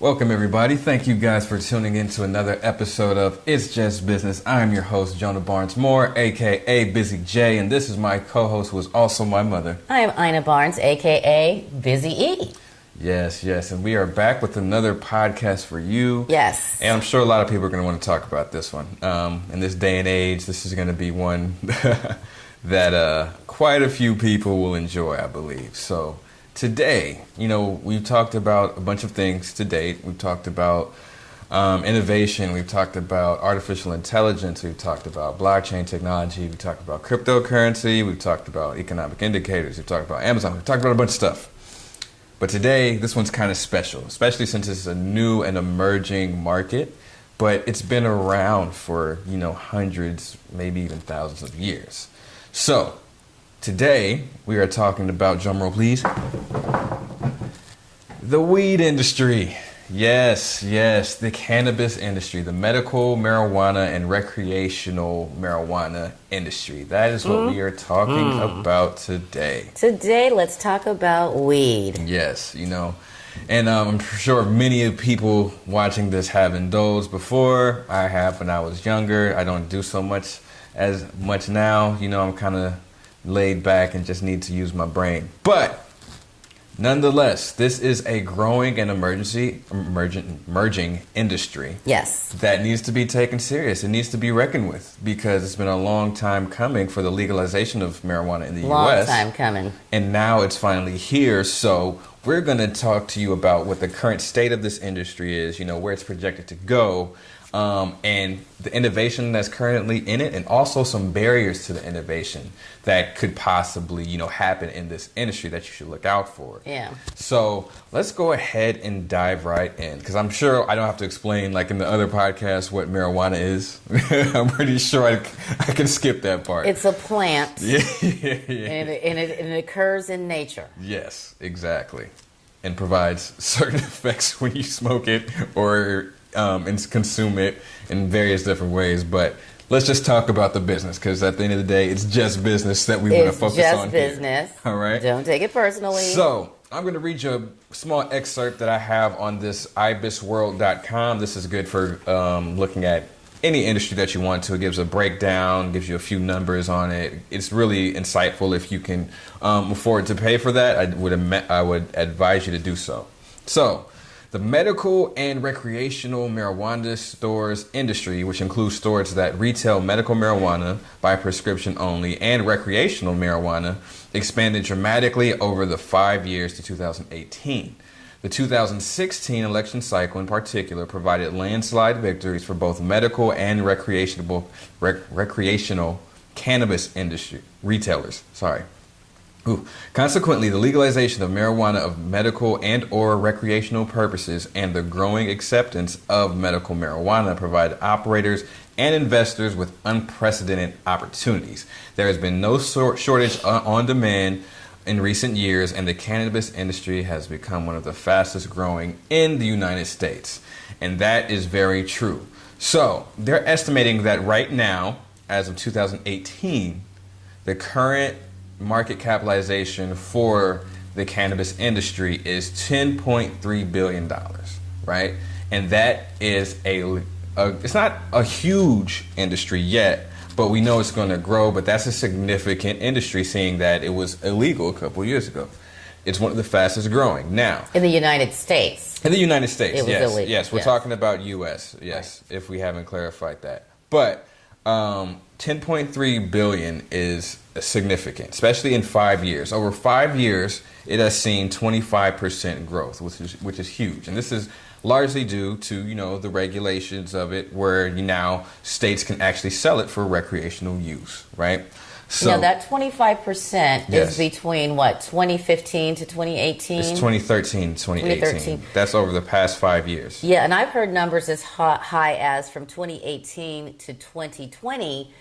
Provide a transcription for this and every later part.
Welcome, everybody. Thank you guys for tuning in to another episode of It's Just Business. I'm your host, Jonah Barnes Moore, aka Busy J, and this is my co-host, who is also my mother. I am Ina Barnes, aka Busy E. Yes, and we are back with another podcast for you. Yes. And I'm sure a lot of people are going to want to talk about this one. In this day and age, this is going to be one that quite a few people will enjoy, I believe. So today, we've talked about a bunch of things to date. We've talked about innovation. We've talked about artificial intelligence. We've talked about blockchain technology. We've talked about cryptocurrency. We've talked about economic indicators. We've talked about Amazon. We've talked about a bunch of stuff. But today, this one's kind of special, especially since it's a new and emerging market. But it's been around for, hundreds, maybe even thousands of years. So today, we are talking about, drumroll please, the weed industry. Yes, the cannabis industry, the medical marijuana and recreational marijuana industry. That is what we are talking about today. Today, let's talk about weed. Yes, and I'm sure many of people watching this have indulged before. I have when I was younger. I don't do so much as much now. I'm kind of laid back and just need to use my brain. But nonetheless, this is a growing and emerging industry. Yes. That needs to be taken serious. It needs to be reckoned with because it's been a long time coming for the legalization of marijuana in the U.S. Long time coming. And now it's finally here. So we're going to talk to you about what the current state of this industry is, where it's projected to go, and the innovation that's currently in it, and also some barriers to the innovation that could possibly, happen in this industry that you should look out for. Yeah. So let's go ahead and dive right in, because I'm sure I don't have to explain, like in the other podcasts, what marijuana is. I'm pretty sure I can skip that part. It's a plant. Yeah. And it occurs in nature. Yes, exactly. And provides certain effects when you smoke it or and consume it in various different ways. But let's just talk about the business, because at the end of the day, it's just business that we want to focus on. It's just business. All right. Don't take it personally. So I'm going to read you a small excerpt that I have on this ibisworld.com. This is good for looking at any industry that you want to. It gives a breakdown, gives you a few numbers on it. It's really insightful. If you can afford to pay for that, I would advise you to do so. So, the medical and recreational marijuana stores industry, which includes stores that retail medical marijuana by prescription only and recreational marijuana, expanded dramatically over the 5 years to 2018. The 2016 election cycle in particular provided landslide victories for both medical and recreational cannabis industry retailers. Consequently, the legalization of marijuana of medical and or recreational purposes and the growing acceptance of medical marijuana provide operators and investors with unprecedented opportunities. There has been no shortage on demand in recent years, and the cannabis industry has become one of the fastest growing in the United States. And that is very true. So they're estimating that right now, as of 2018, the current market capitalization for the cannabis industry is $10.3 billion, right? And that is it's not a huge industry yet, but we know it's going to grow. But that's a significant industry, seeing that it was illegal a couple years ago. It's one of the fastest growing now. In the United States. In the United States, it was illegal. Yes, we're talking about U.S., yes, right. If we haven't clarified that. But 10.3 billion is significant, especially in 5 years. Over 5 years, it has seen 25% growth, which is huge. And this is largely due to, the regulations of it, where now states can actually sell it for recreational use, right? So that 25% is between 2015 to 2018? It's 2013, 2018. That's over the past 5 years. Yeah, and I've heard numbers as high as from 2018 to 2020,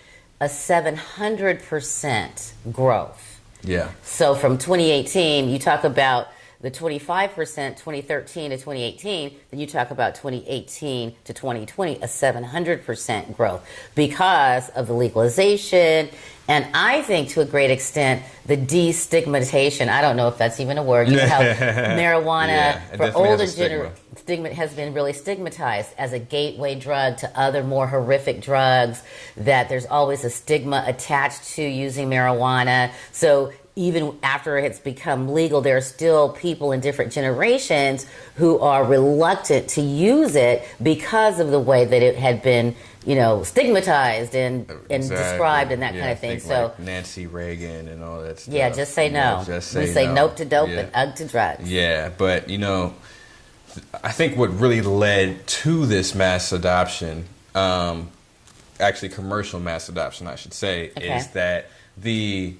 a 700% growth. Yeah. So from 2018, you talk about the 25% 2013 to 2018, then you talk about 2018 to 2020, a 700% growth because of the legalization. And I think to a great extent, the destigmatization, I don't know if that's even a word, you know how marijuana it for definitely has older a stigma. stigma has been really stigmatized as a gateway drug to other more horrific drugs, that there's always a stigma attached to using marijuana. So even after it's become legal, there are still people in different generations who are reluctant to use it because of the way that it had been, you know, stigmatized and described and that kind of thing. Think So like Nancy Reagan and all that stuff. yeah, just say You know, no. just We say say no. nope to dope Yeah. and ugh to drugs. Yeah, but you know, I think what really led to this mass adoption, actually commercial mass adoption, I should say, Okay. is that the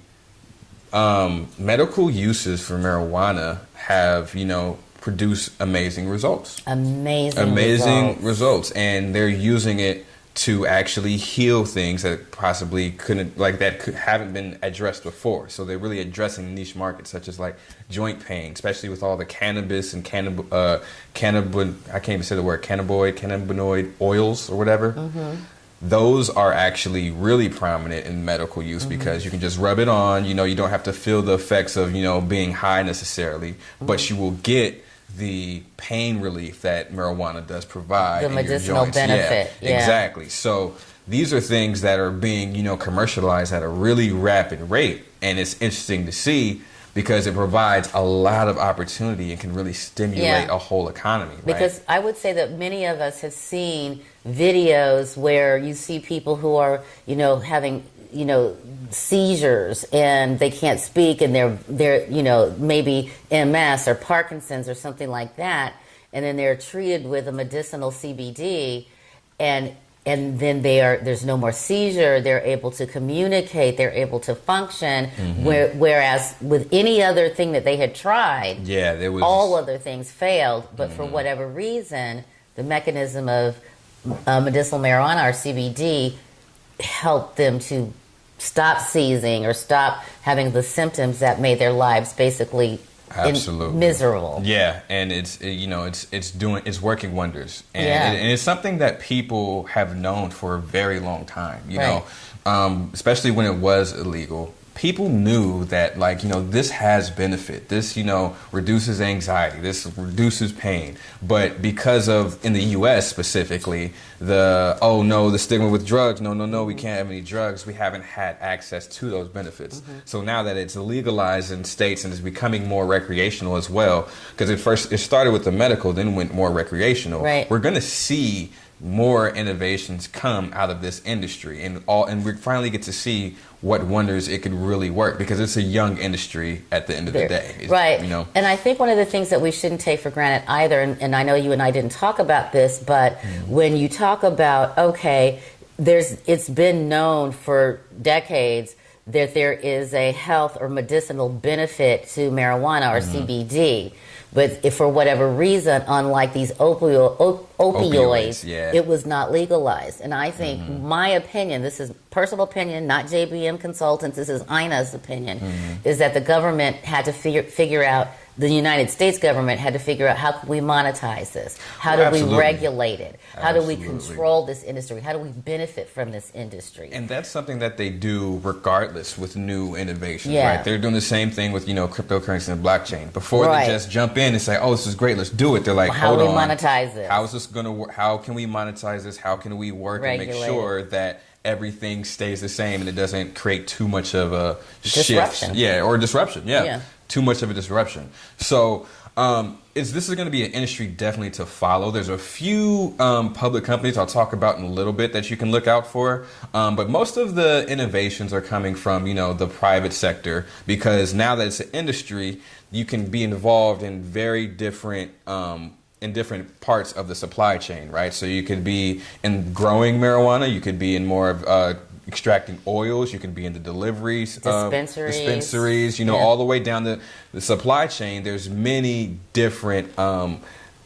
medical uses for marijuana have, you know, produced amazing results. Amazing Results, and they're using it to actually heal things that possibly couldn't, like that haven't been addressed before. So they're really addressing niche markets such as like joint pain, especially with all the cannabis and I can't even say the word, cannabinoid oils or whatever. Those are actually really prominent in medical use because you can just rub it on. You know, you don't have to feel the effects of, you know, being high necessarily, but you will get the pain relief that marijuana does provide. The in your medicinal joints. benefit, yeah. Exactly. So these are things that are being, you know, commercialized at a really rapid rate, and it's interesting to see because it provides a lot of opportunity and can really stimulate a whole economy. Right? Because I would say that many of us have seen videos where you see people who are, you know, having, you know, seizures and they can't speak and they're you know, maybe MS or Parkinson's or something like that, and then they're treated with a medicinal CBD, and then there's no more seizure. They're able to communicate. They're able to function. Whereas with any other thing that they had tried, there was all other things failed. But for whatever reason, the mechanism of medicinal marijuana or CBD helped them to stop seizing or stop having the symptoms that made their lives basically miserable. Yeah, and it's working wonders, and, Yeah. and it's something that people have known for a very long time. You Right. know, especially when it was illegal, people knew that, like, you know, this has benefit. This, you know, reduces anxiety. This reduces pain. But because of, in the U.S. specifically, the stigma with drugs. No, we can't have any drugs. We haven't had access to those benefits. So now that it's legalized in states and it's becoming more recreational as well, because it started with the medical, then went more recreational. Right. We're going to see more innovations come out of this industry, and we finally get to see what wonders it could really work, because it's a young industry at the end of the day. Right. You know? And I think one of the things that we shouldn't take for granted either, and I know you and I didn't talk about this, but when you talk about, okay, it's been known for decades that there is a health or medicinal benefit to marijuana or CBD. But if for whatever reason, unlike these opioids, it was not legalized. And I think my opinion, this is personal opinion, not JBM Consultants, this is Ina's opinion, is that the government had to figure out, the United States government had to figure out, how can we monetize this? How do we regulate it? How do we control this industry? How do we benefit from this industry? And that's something that they do regardless with new innovations, Yeah. right? They're doing the same thing with, you know, cryptocurrency and blockchain. Before Right. they just jump in and say, oh, this is great, let's do it. They're like, How hold do we on. monetize this? How is this going to work? How can we monetize this? How can we work and make Regulate sure that everything stays the same and it doesn't create too much of a Disruption. shift? Yeah, or disruption. Yeah. Too much of a disruption. So this is going to be an industry definitely to follow. There's a few public companies I'll talk about in a little bit that you can look out for. But most of the innovations are coming from, you know, the private sector, because now that it's an industry, you can be involved in very different in different parts of the supply chain, right? So you could be in growing marijuana, you could be in more of extracting oils, you can be in the deliveries, Dispensaries. you know, all the way down the supply chain. There's many different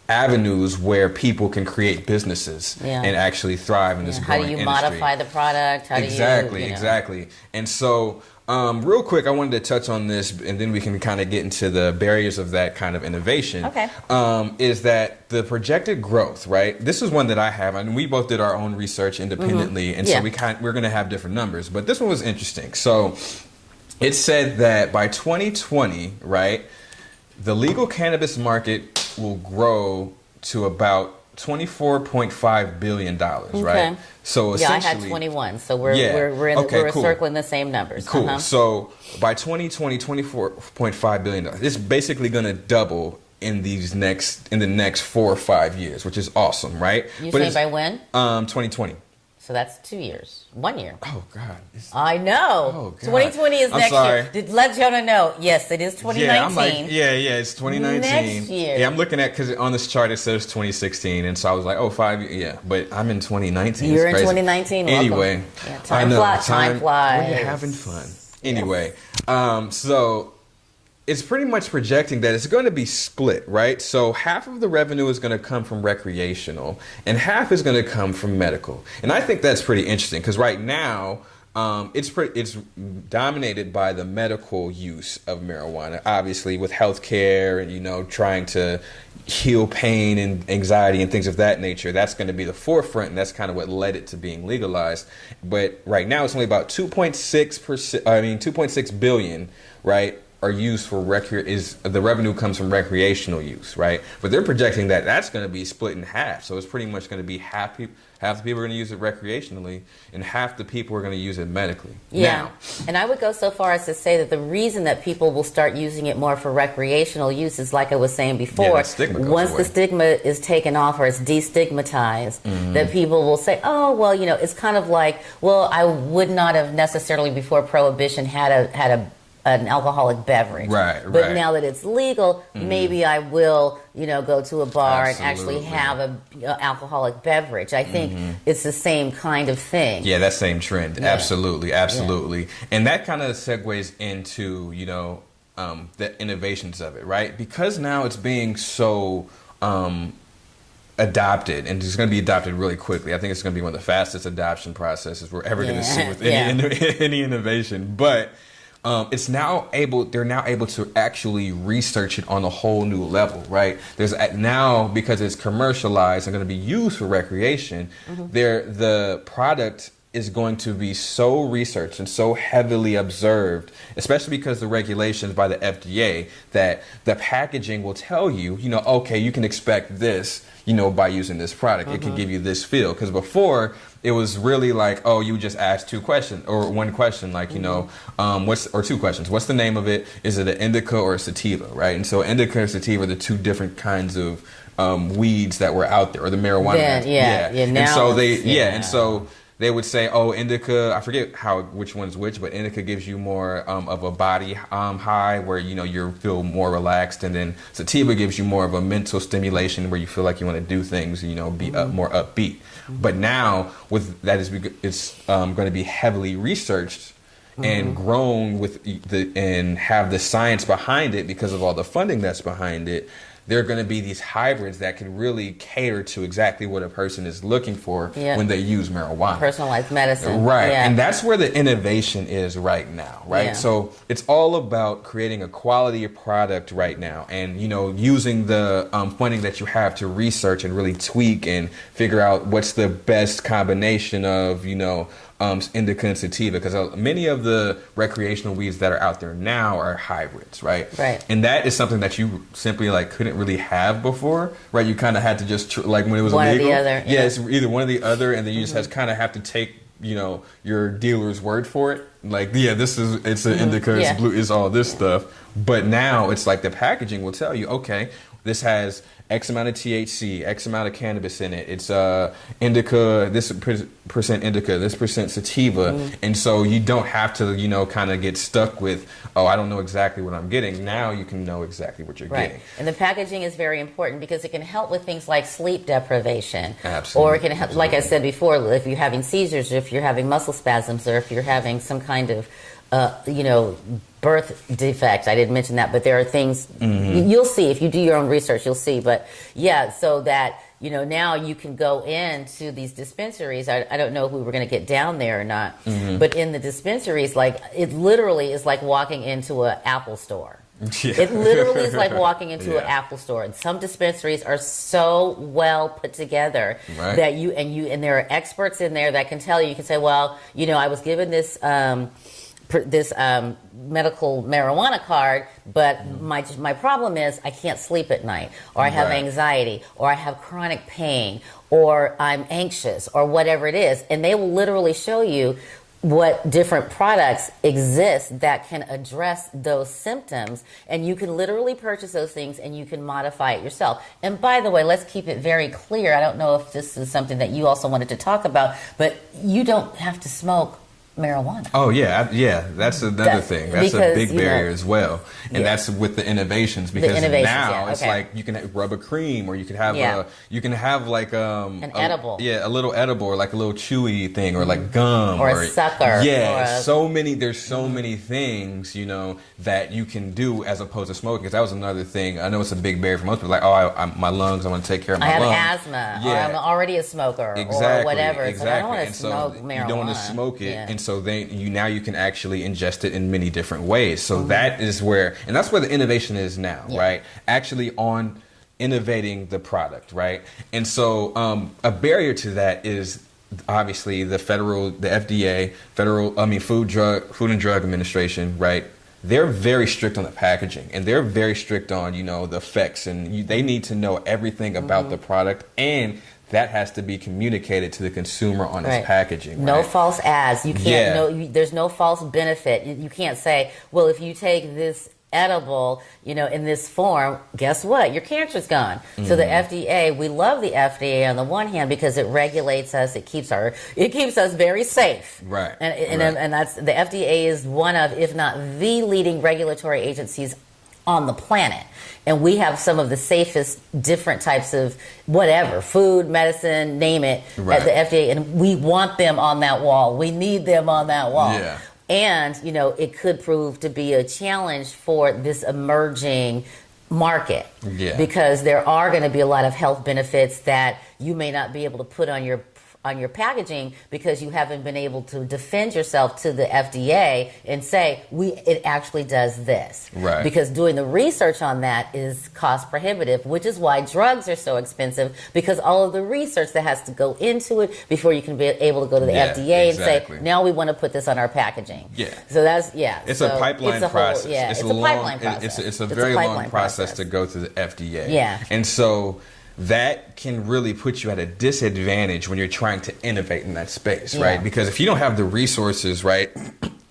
avenues where people can create businesses Yeah. and actually thrive in this How growing do you industry. modify the product? How Exactly, do you know? exactly. And so, real quick, I wanted to touch on this, and then we can kind of get into the barriers of that kind of innovation. Okay. Is that the projected growth, right? This is one that I have, and we both did our own research independently, and Yeah. so we're going to have different numbers. But this one was interesting. So, it said that by 2020, right, the legal cannabis market will grow to about $24.5 billion, right? So Yeah, I essentially, had 21, so we're Yeah. Okay, we're cool. circling the same numbers. Cool. Uh-huh. So by 2020, $24.5 billion. It's basically going to double in the next 4 or 5 years, which is awesome, right? You But say it's, by when? 2020. So that's 2 years, 1 year. Oh God. It's- I know. Oh, God. 2020 is I'm next sorry. year. Did let Jonah know? Yes, it is 2019. Yeah, I'm like, yeah, it's 2019. Next year. Yeah, I'm looking at, because on this chart it says 2016, and so I was like, oh, 5 years, yeah, but I'm in 2019. You're It's in crazy. 2019. Welcome. Anyway, Yeah, I time know, flies. Time flies. We're having fun. Anyway, so it's pretty much projecting that it's going to be split, right? So half of the revenue is going to come from recreational, and half is going to come from medical. And I think that's pretty interesting because right now, it's dominated by the medical use of marijuana, obviously with healthcare and trying to heal pain and anxiety and things of that nature. That's going to be the forefront, and that's kind of what led it to being legalized. But right now, it's only about 2.6 billion, right? Are used for the revenue comes from recreational use, right? But they're projecting that that's going to be split in half. So it's pretty much going to be half the people are going to use it recreationally, and half the people are going to use it medically. Yeah. Now, And I would go so far as to say that the reason that people will start using it more for recreational use is, like I was saying before, that stigma goes once away. the stigma is taken off or it's destigmatized, that people will say, oh, well, it's kind of like, well, I would not have necessarily before Prohibition had an alcoholic beverage. Right, But right. now that it's legal, maybe I will, go to a bar and actually Absolutely. have a alcoholic beverage. I think it's the same kind of thing. yeah, that same trend. Yeah. Absolutely. And that kind of segues into, the innovations of it, right? Because now it's being so adopted, and it's going to be adopted really quickly. I think it's going to be one of the fastest adoption processes we're ever going to see with any innovation. But they're now able to actually research it on a whole new level, right? There's now, because it's commercialized and going to be used for recreation, the product is going to be so researched and so heavily observed, especially because the regulations by the FDA, that the packaging will tell you, okay, you can expect this, by using this product. It can give you this feel. Because before, it was really like, oh, you just ask two questions or one question, like, or two questions. What's the name of it? Is it an indica or a sativa, right? And so indica and sativa are the two different kinds of weeds that were out there, or the marijuana. And so and so they would say, oh, indica, I forget which one's which, but indica gives you more of a body high where, you feel more relaxed. And then sativa gives you more of a mental stimulation where you feel like you want to do things, be more upbeat. But now with that it's going to be heavily researched and grown and have the science behind it because of all the funding that's behind it. There are going to be these hybrids that can really cater to exactly what a person is looking for when they use marijuana. Personalized medicine. Right. Yeah. And that's where the innovation is right now, right? Yeah. So it's all about creating a quality product right now and, using the funding that you have to research and really tweak and figure out what's the best combination of, indica and sativa, because many of the recreational weeds that are out there now are hybrids, right? Right. And that is something that you simply couldn't really have before, right? You kind of had to just when it was One or illegal. the other, Yeah, it's either one or the other, and then you just kind of have to take your dealer's word for it. Like, it's an indica, it's blue, it's all this stuff. But now it's like the packaging will tell you, okay, this has X amount of THC, X amount of cannabis in it. It's indica, this percent indica, this percent sativa. And so you don't have to, kind of get stuck with, oh, I don't know exactly what I'm getting. Now you can know exactly what you're getting. And the packaging is very important because it can help with things like sleep deprivation. Absolutely. Or it can help, like I said before, if you're having seizures, or if you're having muscle spasms, or if you're having some kind of, birth defect. I didn't mention that, but there are things you'll see if you do your own research. You'll see, but yeah, so that now you can go into these dispensaries. I don't know if we were going to get down there or not, but in the dispensaries, like it literally is like walking into an Apple store. Yeah. It literally is like walking into an Yeah. Apple store. And some dispensaries are so well put together Right. that and there are experts in there that can tell you. You can say, well, I was given this medical marijuana card, but my problem is I can't sleep at night, or I have Right. anxiety, or I have chronic pain, or I'm anxious, or whatever it is, and they will literally show you what different products exist that can address those symptoms, and you can literally purchase those things and you can modify it yourself. And by the way, let's keep it very clear. I don't know if this is something that you also wanted to talk about, but you don't have to smoke marijuana. Oh yeah, that's another thing. That's a because, big barrier as well, and Yeah. that's with the innovations, because innovations, now yeah, it's okay. like you can rub a cream, or you can have Yeah. like An edible. a little edible, or like a little chewy thing, or like gum, Or a sucker, Yeah, or there's so many things that you can do as opposed to smoking. Because that was another thing. I know it's a big barrier for most people. Like, my lungs, I want to take care of my I have lungs. asthma, or Yeah. I'm already a smoker, Exactly, or whatever. exactly. So I don't want to And so smoke marijuana. you don't want to smoke it, Yeah. and so now you can actually ingest it in many different ways. So that is that's where the innovation is now, Yeah. right? Actually on innovating the product, right? And so a barrier to that is obviously the FDA, Food and Drug Administration, right? They're very strict on the packaging, and they're very strict on the effects, and they need to know everything about the product, and that has to be communicated to the consumer on Right. its packaging. No right? false ads. You can't. Yeah. There's no false benefit. You can't say, well, if you take this edible, in this form, guess what? Your cancer's gone. So the FDA, we love the FDA on the one hand because it regulates us. It keeps us very safe. Right. And that's the FDA is one of, if not the leading regulatory agencies on the planet. And we have some of the safest different types of whatever, food, medicine, name it, Right. at the FDA. And we want them on that wall. We need them on that wall. Yeah. And, it could prove to be a challenge for this emerging market. Yeah. Because there are going to be a lot of health benefits that you may not be able to put on your packaging because you haven't been able to defend yourself to the FDA and say, it actually does this. Right. Because doing the research on that is cost prohibitive, which is why drugs are so expensive, because all of the research that has to go into it before you can be able to go to the Yeah, FDA exactly. and say, now we want to put this on our packaging. Yeah. So that's, It's so a pipeline it's a whole- process. yeah, it's a pipeline process. It's a very long pipeline process to go through the FDA. Yeah. And so that can really put you at a disadvantage when you're trying to innovate in that space, Yeah. right? Because if you don't have the resources, right,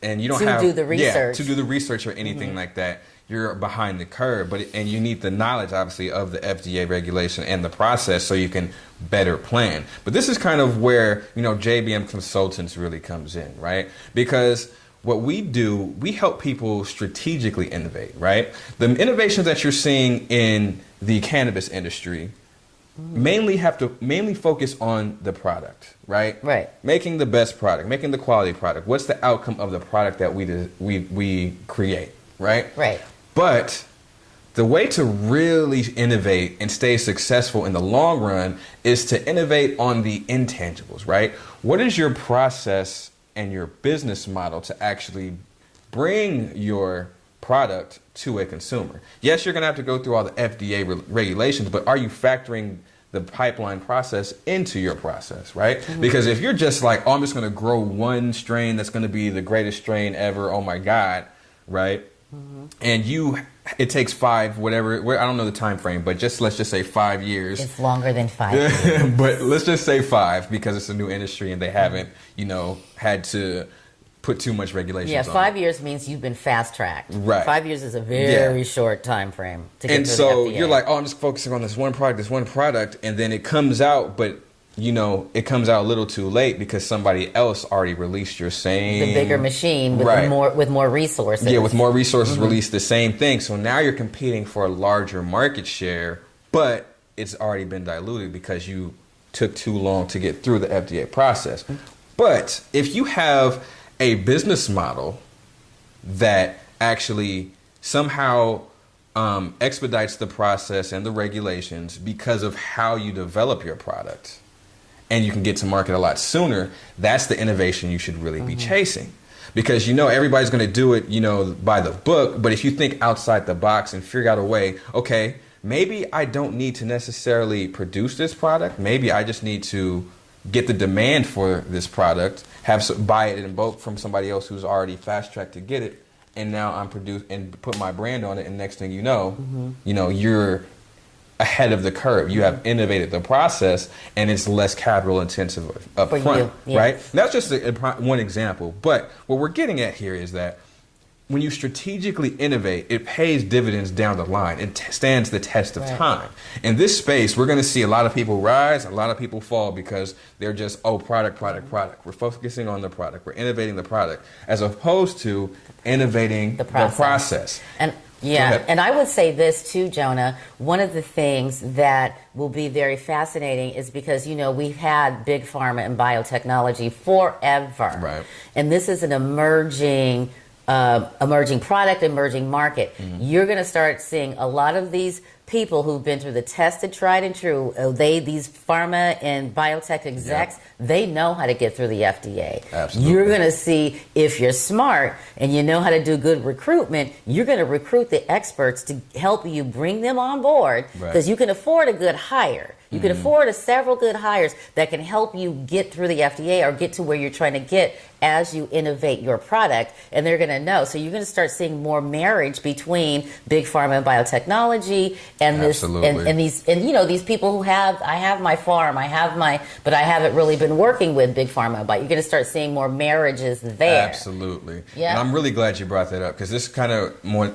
and you don't To have do the research. to do the research or anything like that, you're behind the curve. And you need the knowledge, obviously, of the FDA regulation and the process so you can better plan. But this is kind of where JBM Consultants really comes in, right? Because what we do, we help people strategically innovate, right? The innovations that you're seeing in the cannabis industry mainly focus on the product, right? Right. Making the best product, making the quality product. What's the outcome of the product that we create, right? Right. But the way to really innovate and stay successful in the long run is to innovate on the intangibles, right? What is your process and your business model to actually bring your product to a consumer? Yes, you're going to have to go through all the FDA regulations, but are you factoring the pipeline process into your process, right? Because if you're just like, I'm just going to grow one strain that's going to be the greatest strain ever, oh my God, right? And it takes I don't know the time frame, but let's just say 5 years. It's longer than 5 years. But let's just say 5 because it's a new industry and they haven't, had to put too much regulations Yeah, on 5 it. years means you've been fast tracked. Right. 5 years is a very short time frame to get And through so the FDA. you're like, I'm just focusing on this one product, and then it comes out, but it comes out a little too late because somebody else already released your same the bigger machine with Right. more resources. Yeah, with more resources, release the same thing. So now you're competing for a larger market share, but it's already been diluted because you took too long to get through the FDA process. But if you have a business model that actually somehow expedites the process and the regulations because of how you develop your product, and you can get to market a lot sooner. That's the innovation you should really be chasing, because everybody's going to do it by the book. But if you think outside the box and figure out a way, okay, maybe I don't need to necessarily produce this product. Maybe I just need to get the demand for this product, buy it in bulk from somebody else who's already fast tracked to get it, and now I'm and put my brand on it. And next thing you know, you're ahead of the curve. You have innovated the process, and it's less capital intensive up front, right? That's just one example. But what we're getting at here is that when you strategically innovate, it pays dividends down the line. It stands the test of time. In this space, we're going to see a lot of people rise, a lot of people fall, because they're just, product. We're focusing on the product. We're innovating the product, as opposed to innovating the process. And I would say this too, Jonah. One of the things that will be very fascinating is because, we've had big pharma and biotechnology forever. Right. And this is an emerging product, emerging market. You're going to start seeing a lot of these people who've been through the tested, tried and true. These pharma and biotech execs, they know how to get through the FDA. Absolutely. You're going to see, if you're smart and you know how to do good recruitment, you're going to recruit the experts to help you bring them on board, because you can afford a good hire. You can afford several good hires that can help you get through the FDA or get to where you're trying to get as you innovate your product, and they're going to know. So you're going to start seeing more marriage between big pharma and biotechnology and these people who I have my farm, but I haven't really been working with big pharma. But you're going to start seeing more marriages there. Absolutely. Yeah. And I'm really glad you brought that up, because this kind of more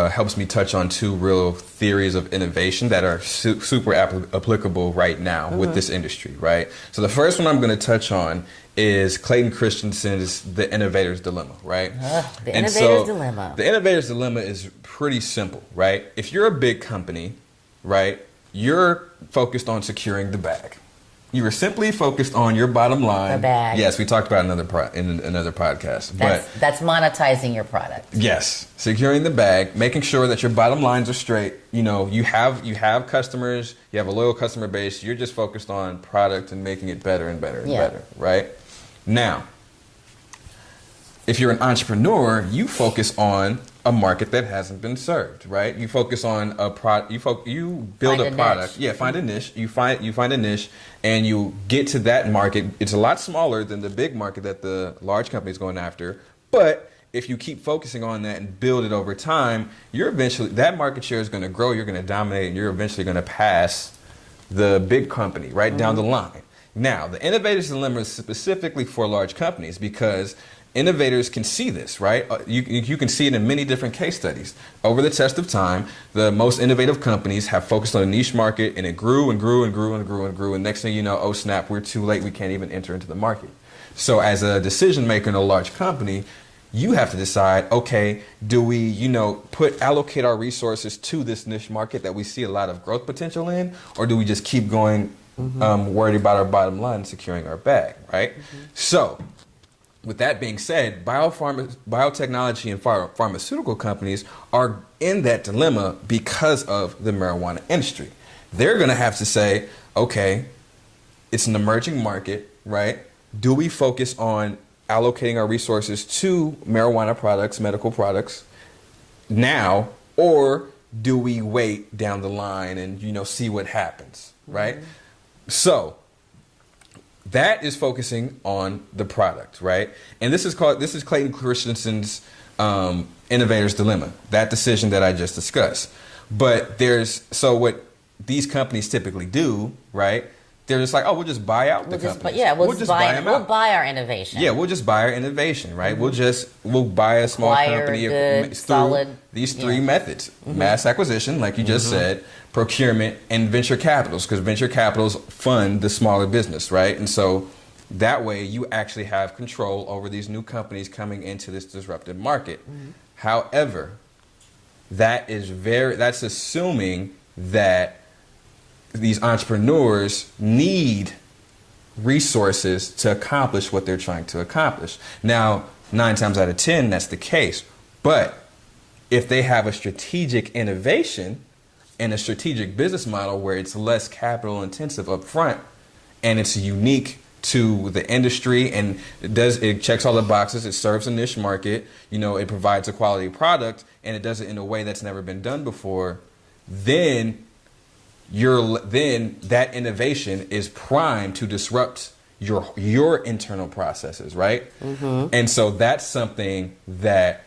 helps me touch on two real theories of innovation that are super applicable right now with this industry, right? So the first one I'm going to touch on is Clayton Christensen's The Innovator's Dilemma, right? The Innovator's Dilemma. The Innovator's Dilemma is pretty simple, right? If you're a big company, right, you're focused on securing the bag. You are simply focused on your bottom line. The bag. Yes, we talked about in another podcast. That's monetizing your product. Yes, securing the bag, making sure that your bottom lines are straight. You have customers, you have a loyal customer base. You're just focused on product and making it better and better and better, right? Now, if you're an entrepreneur, you focus on a market that hasn't been served, right? You focus on a product. You build a product. Yeah, find a niche. You find a niche, and you get to that market. It's a lot smaller than the big market that the large company's going after. But if you keep focusing on that and build it over time, that market share is going to grow. You're going to dominate, and you're eventually going to pass the big company down the line. Now, the Innovator's Dilemma is specifically for large companies, because innovators can see this, right? You can see it in many different case studies. Over the test of time, the most innovative companies have focused on a niche market, and it grew and grew and grew and grew and grew. And next thing you know, oh snap, we're too late. We can't even enter into the market. So as a decision maker in a large company, you have to decide, okay, do we, allocate our resources to this niche market that we see a lot of growth potential in, or do we just keep going worried about our bottom line, securing our bag, right? So with that being said, biotechnology and pharmaceutical companies are in that dilemma because of the marijuana industry. They're going to have to say, okay, it's an emerging market, right? Do we focus on allocating our resources to marijuana products, medical products now, or do we wait down the line and, see what happens, right? So that is focusing on the product, right? And this is Clayton Christensen's Innovator's Dilemma, that decision that I just discussed. But what these companies typically do, right? They're just like, we'll just buy out the companies. We'll buy our innovation. Yeah, we'll just buy our innovation, right? We'll buy a small company through these three methods: mass acquisition, like you just said, procurement, and venture capitals, because venture capitals fund the smaller business, right? And so that way you actually have control over these new companies coming into this disruptive market. However, that's assuming that these entrepreneurs need resources to accomplish what they're trying to accomplish. Now, 9 times out of 10, that's the case. But if they have a strategic innovation and a strategic business model where it's less capital intensive up front and it's unique to the industry and it checks all the boxes, it serves a niche market, it provides a quality product, and it does it in a way that's never been done before, then that innovation is primed to disrupt your internal processes, right? Mm-hmm. And so that's something that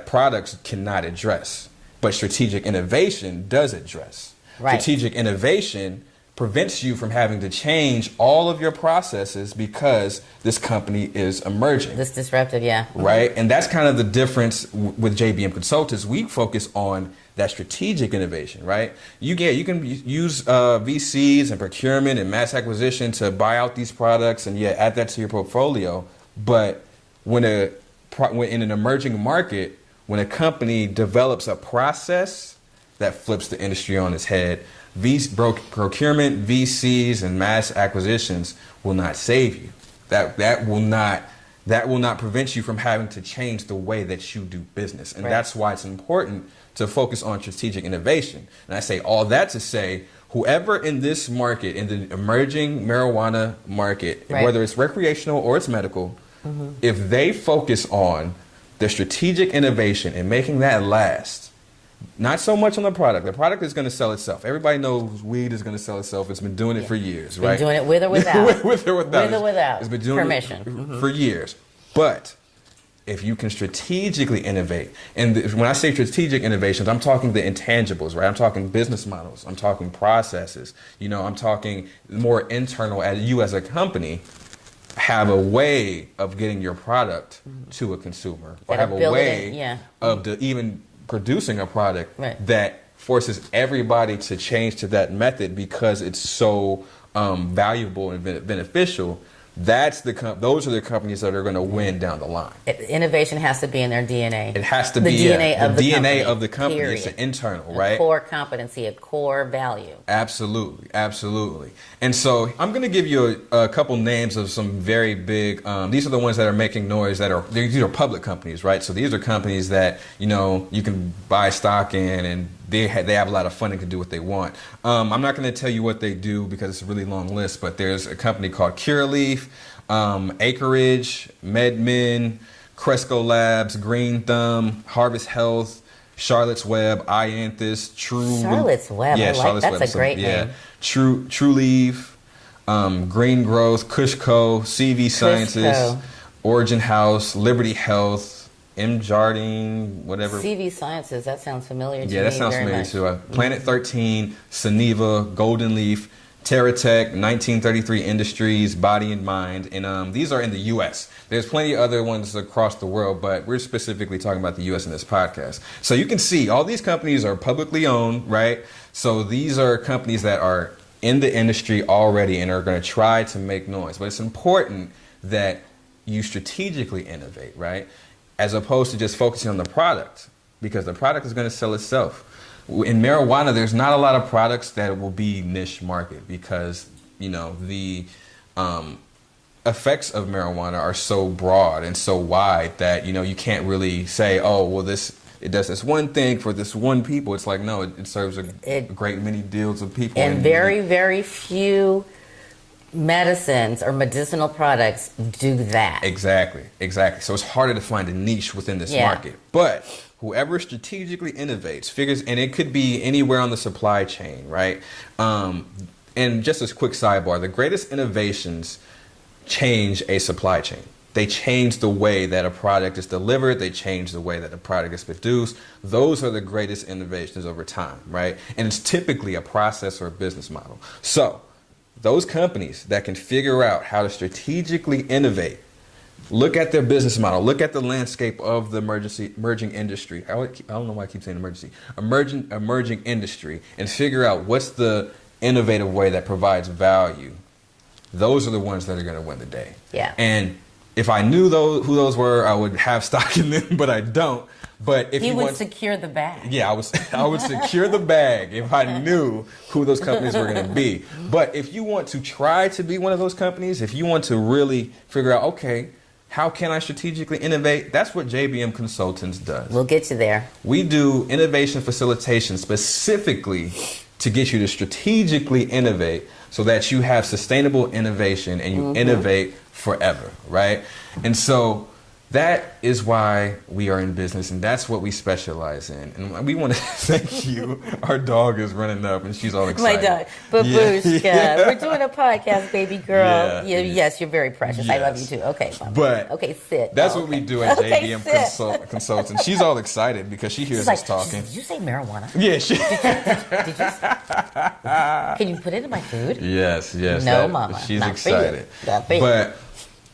products cannot address, but strategic innovation does address. Right. Strategic innovation prevents you from having to change all of your processes because this company is emerging. This disruptive, yeah. Right? And that's kind of the difference with JBM Consultants. We focus on that strategic innovation, right? You can use VCs and procurement and mass acquisition to buy out these products and add that to your portfolio. But when in an emerging market, when a company develops a process that flips the industry on its head, procurement, VCs, and mass acquisitions will not save you. That will not prevent you from having to change the way that you do business. And that's why it's important to focus on strategic innovation. And I say all that to say, whoever in this market, in the emerging marijuana market, whether it's recreational or it's medical, if they focus on the strategic innovation and making that last, not so much on the product. The product is going to sell itself. Everybody knows weed is going to sell itself. It's been doing it for years, right? Been doing it with or without. with or without. With or without. It's been doing permission it for years. But if you can strategically innovate, and when I say strategic innovations, I'm talking the intangibles, right? I'm talking business models. I'm talking processes. I'm talking more internal. As you as a company have a way of getting your product to a consumer, or have a way of even producing a product that forces everybody to change to that method because it's so valuable and beneficial. Those are the companies that are going to win down the line. Innovation has to be in their DNA. It has to be the DNA of the company. Period. It's an internal, a core competency, a core value. Absolutely. And so I'm going to give you a couple names of some very big. These are the ones that are making noise. These are public companies, right? So these are companies that you can buy stock in, and they have a lot of funding to do what they want. I'm not going to tell you what they do because it's a really long list, but there's a company called Curaleaf, Acreage, MedMen, Cresco Labs, Green Thumb, Harvest Health, Charlotte's Web, Ianthus, True. Charlotte's Web, that's a great name. True Leaf, Green Growth, Cushco, CV Sciences, Origin House, Liberty Health, M. Jardine, whatever. CV Sciences, that sounds familiar to me. Yeah, that sounds familiar too. Planet 13, Suniva, Golden Leaf, TerraTech, 1933 Industries, Body and Mind. And these are in the U.S. There's plenty of other ones across the world, but we're specifically talking about the U.S. in this podcast. So you can see all these companies are publicly owned, right? So these are companies that are in the industry already and are going to try to make noise. But it's important that you strategically innovate, right? As opposed to just focusing on the product, because the product is going to sell itself. In marijuana, there's not a lot of products that will be niche market because, the effects of marijuana are so broad and so wide that, you can't really say, oh, well, it does this one thing for this one people. It's like, no, it serves a great many deals of people. And very, very few medicines or medicinal products do that. Exactly. So it's harder to find a niche within this market. But whoever strategically innovates, figures, and it could be anywhere on the supply chain, right? And just as a quick sidebar, the greatest innovations change a supply chain. They change the way that a product is delivered. They change the way that a product is produced. Those are the greatest innovations over time, right? And it's typically a process or a business model. So those companies that can figure out how to strategically innovate, look at their business model, look at the landscape of the emerging industry. I don't know why I keep saying emerging industry, and figure out what's the innovative way that provides value. Those are the ones that are going to win the day. Yeah. And if I knew who those were, I would have stock in them, but I don't. But if you would secure the bag. Yeah, I would secure the bag if I knew who those companies were going to be. But if you want to try to be one of those companies, if you want to really figure out, okay, How can I strategically innovate? That's what JBM Consultants does. We'll get you there. We do innovation facilitation specifically to get you to strategically innovate so that you have sustainable innovation and you innovate forever, right? And so that is why we are in business, and that's what we specialize in. And we want to thank you. Our dog is running up, and she's all My excited. dog, Babushka. Yeah. We're doing a podcast, baby girl. Yeah. Yes, you're very precious. I love you Yes. too. Okay, Mama. But okay, sit. That's Oh, what we okay. do at Okay, JBM sit. Consultants. She's all excited because she hears She's like, us talking. Did you say marijuana? Yeah, she. Did you? Can you put it in my food? Yes. No, Mama, She's not for you. excited. Not for you. But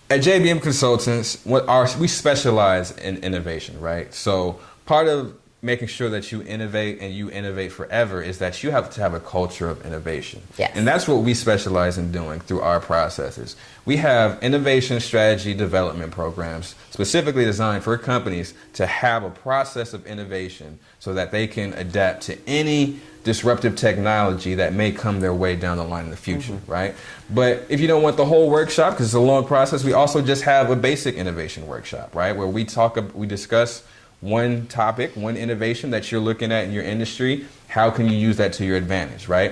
at JBM Consultants, we specialize in innovation, right? So part of making sure that you innovate and you innovate forever is that you have to have a culture of innovation. Yes. And that's what we specialize in doing through our processes. We have innovation strategy development programs specifically designed for companies to have a process of innovation so that they can adapt to any disruptive technology that may come their way down the line in the future, right? But if you don't want the whole workshop, because it's a long process, we also just have a basic innovation workshop, right? Where we discuss one topic, one innovation that you're looking at in your industry. How can you use that to your advantage, right?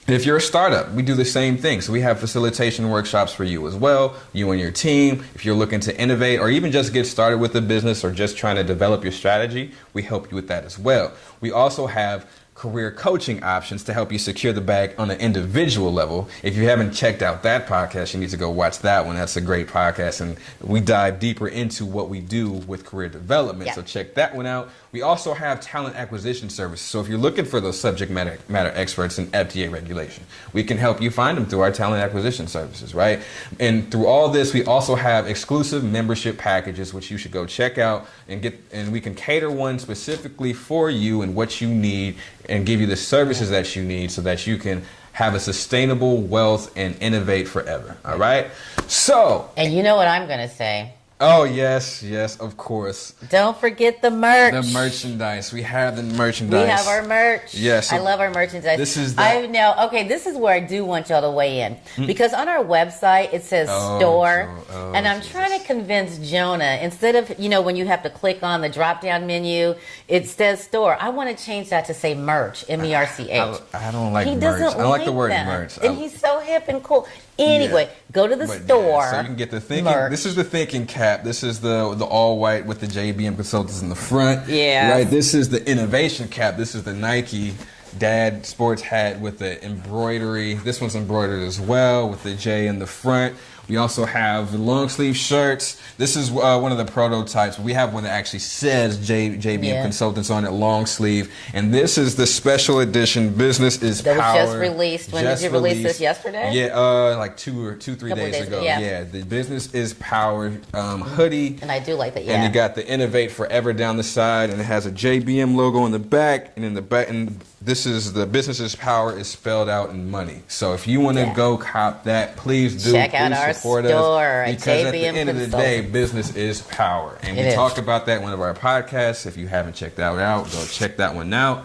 And if you're a startup, we do the same thing. So we have facilitation workshops for you as well, you and your team. If you're looking to innovate or even just get started with a business or just trying to develop your strategy, we help you with that as well. We also have career coaching options to help you secure the bag on an individual level. If you haven't checked out that podcast, you need to go watch that one. That's a great podcast, and we dive deeper into what we do with career development. Yeah. So check that one out. We also have talent acquisition services. So if you're looking for those subject matter experts in FDA regulation, we can help you find them through our talent acquisition services, right? And through all this, we also have exclusive membership packages, which you should go check out and we can cater one specifically for you and what you need and give you the services that you need so that you can have a sustainable wealth and innovate forever. All right? So, And you know what I'm going to say? oh, yes, of course. Don't forget the merch. The merchandise. We have the merchandise. We have our merch. Yes. I love our merchandise. This is this is where I do want y'all to weigh in. Because on our website, it says store. And I'm trying to convince Jonah, instead of, when you have to click on the drop-down menu, it says store. I want to change that to say merch, M-E-R-C-H. I don't like He merch. doesn't I don't like the like word that. merch. And he's so hip and cool. Anyway, go to the But store. yeah, so you can get the thinking. merch. This is the thinking cap. This is the all white with the JBM Consultants in the front. Yeah. Right. This is the innovation cap. This is the Nike dad sports hat with the embroidery. This one's embroidered as well with the J in the front. We also have the long sleeve shirts. This is one of the prototypes. We have one that actually says JBM Consultants on it, long sleeve. And this is the special edition. Business is That was power. just released. When did you release this? Yesterday? Yeah, like 3 Couple days days ago. ago, yeah. The business is power hoodie. And I do like that, And yeah. you got the Innovate Forever down the side, and it has a JBM logo on the back, and in the back, and this is the business's power is spelled out in money. So if you want to go cop that, please do. Check out Please our support store us, at because at the JBM end of the day, Consultants. business is power, and It we is. talk about that in one of our podcasts. If you haven't checked that out, go check that one out.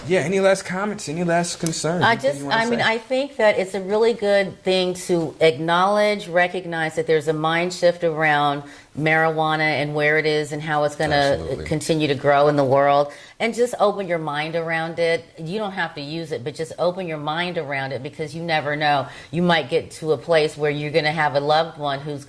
Yeah. Any last comments? Any last concerns? Anything you wanna say? I think that it's a really good thing to acknowledge, recognize that there's a mind shift around marijuana and where it is and how it's going to Absolutely. continue to grow in the world, and just open your mind around it. You don't have to use it, but just open your mind around it, because you never know. You might get to a place where you're going to have a loved one who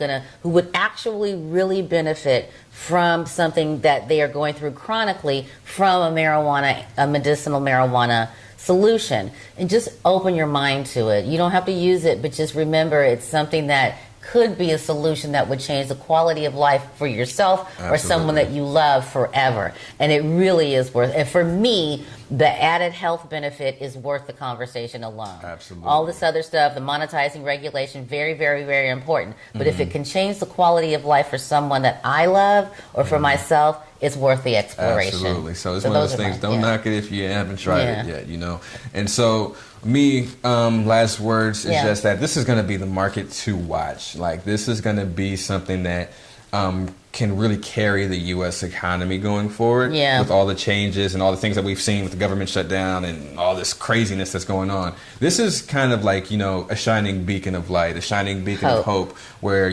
would actually really benefit from something that they are going through chronically from a medicinal marijuana solution. And just open your mind to it. You don't have to use it, but just remember it's something that could be a solution that would change the quality of life for yourself or someone that you love forever. And it really is worth. And for me, the added health benefit is worth the conversation alone. Absolutely. All this other stuff, the monetizing regulation, very, very, very important. But if it can change the quality of life for someone that I love or for myself, it's worth the exploration. Absolutely. So it's one of those things. Don't knock it if you haven't tried it Yeah. yet, And so me, last words is just that this is going to be the market to watch. Like, this is going to be something that can really carry the U.S. economy going forward with all the changes and all the things that we've seen with the government shutdown and all this craziness that's going on. This is kind of like, a shining beacon of light, a shining beacon of hope where,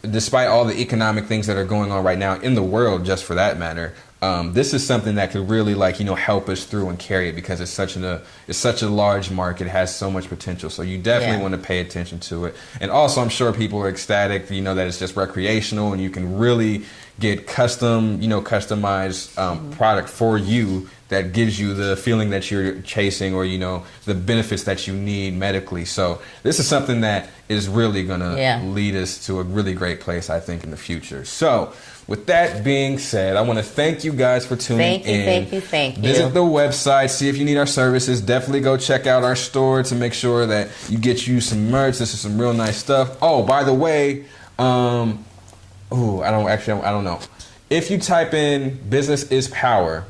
despite all the economic things that are going on right now in the world, just for that matter, this is something that could really, like, help us through and carry it, because it's such a large market. It has so much potential. So you definitely want to pay attention to it. And also, I'm sure people are ecstatic, that it's just recreational and you can really get customized product for you that gives you the feeling that you're chasing, or the benefits that you need medically. So this is something that is really gonna lead us to a really great place, I think, in the future. So with that being said, I want to thank you guys for tuning in. Thank you. Visit the website, see if you need our services. Definitely go check out our store to make sure that you get you some merch. This is some real nice stuff. Oh, by the way, I don't know. If you type in "Business is Power,"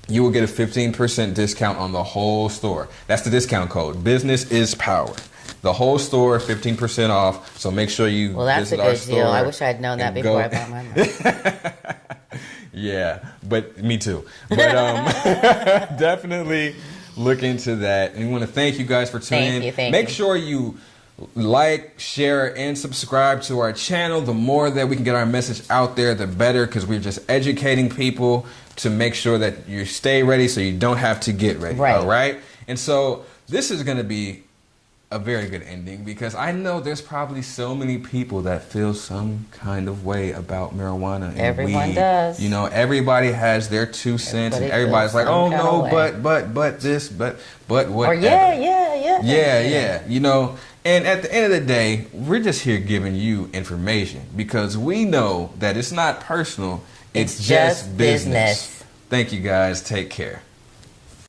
you will get a 15% discount on the whole store. That's the discount code. Business is Power. The whole store, 15% off. So make sure you visit our store. Well, that's a good deal. I wish I had known that before I bought my merch. Yeah, but me too. But definitely look into that. And we want to thank you guys for tuning in. Thank Make you. sure you like, share, and subscribe to our channel. The more that we can get our message out there, the better, because we're just educating people to make sure that you stay ready so you don't have to get ready. Right. All right? And so this is going to be a very good ending, because I know there's probably so many people that feel some kind of way about marijuana and Everyone weed. does. Everybody has their 2 cents, and everybody's like, "Oh no, but this, but whatever." Or yeah. And at the end of the day, we're just here giving you information, because we know that it's not personal, it's just business. Thank you guys. Take care.